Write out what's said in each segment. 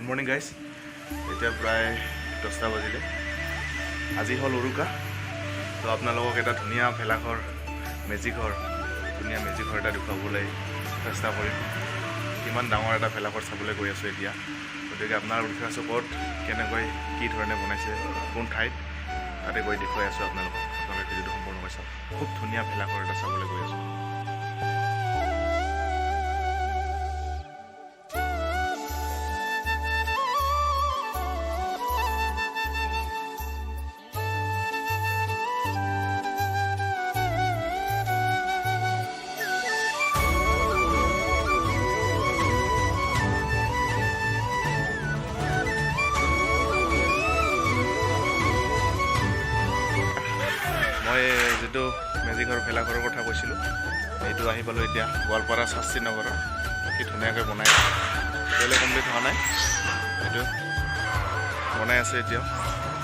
Good morning guys. এতিয়া প্ৰায় 10টা বাজিলে। আজি হ'ল উৰুকা। তো আপোনালোকক এটা ধুনীয়া ভেলাঘৰ ধুনীয়া মেজিক ঘৰ এটা দেখুৱাবলৈ চেষ্টা কৰিম। কিমান ডাঙৰ এটা ভেলাঘৰ চাবলৈ গৈ আছোঁ এতিয়া। গতিকে আপোনাৰ উঠি আছোঁ ক'ত, কেনেকৈ কি ধৰণে বনাইছে, কোন ঠাইত, তাতে গৈ দেখুৱাই আছোঁ আপোনালোকক। আপোনালোকে ভিডিঅ'টো সম্পূৰ্ণকৈ চাওক। খুব ধুনীয়া ভেলাঘৰ এটা চাবলৈ গৈ আছোঁ। মই যিটো মেজিকৰ ভেলাঘৰৰ কথা কৈছিলোঁ, এইটো আহি পালোঁ এতিয়া গোৱালপাৰা শাস্ত্ৰী নগৰত। কি ধুনীয়াকৈ বনাই আছে, এতিয়ালৈ কমপ্লিট হোৱা নাই। এইটো বনাই আছে এতিয়াও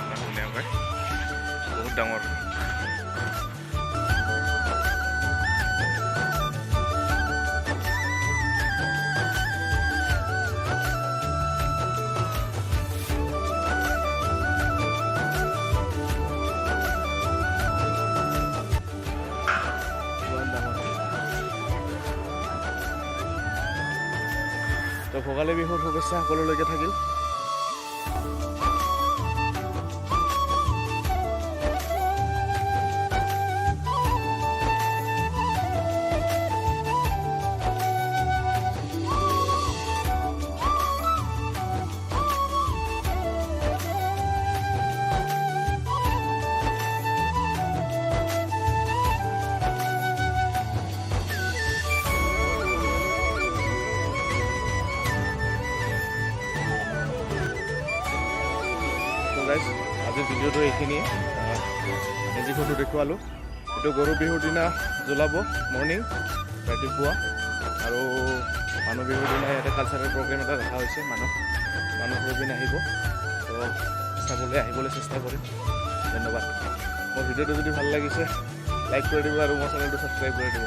ইমান ধুনীয়াকৈ, বহুত ডাঙৰ। তো ভোগালী বিহুৰ শুভেচ্ছা সকলোলৈকে থাকিল। আজিৰ ভিডিঅ'টো এইখিনিয়ে। মেজিকটো দেখুৱালোঁ। এইটো গৰু বিহুৰ দিনা জ্বলাব মৰ্ণিং ৰাতিপুৱা, আৰু মানুহ বিহুৰ দিনা ইয়াতে কালচাৰেল প্ৰগ্ৰেম এটা ৰখা হৈছে। মানুহ পিনে আহিব, তো চাবলৈ আহিবলৈ চেষ্টা কৰিম। ধন্যবাদ। মোৰ ভিডিঅ'টো যদি ভাল লাগিছে লাইক কৰি দিব আৰু মোৰ চেনেলটো ছাবস্ক্ৰাইব কৰি দিব।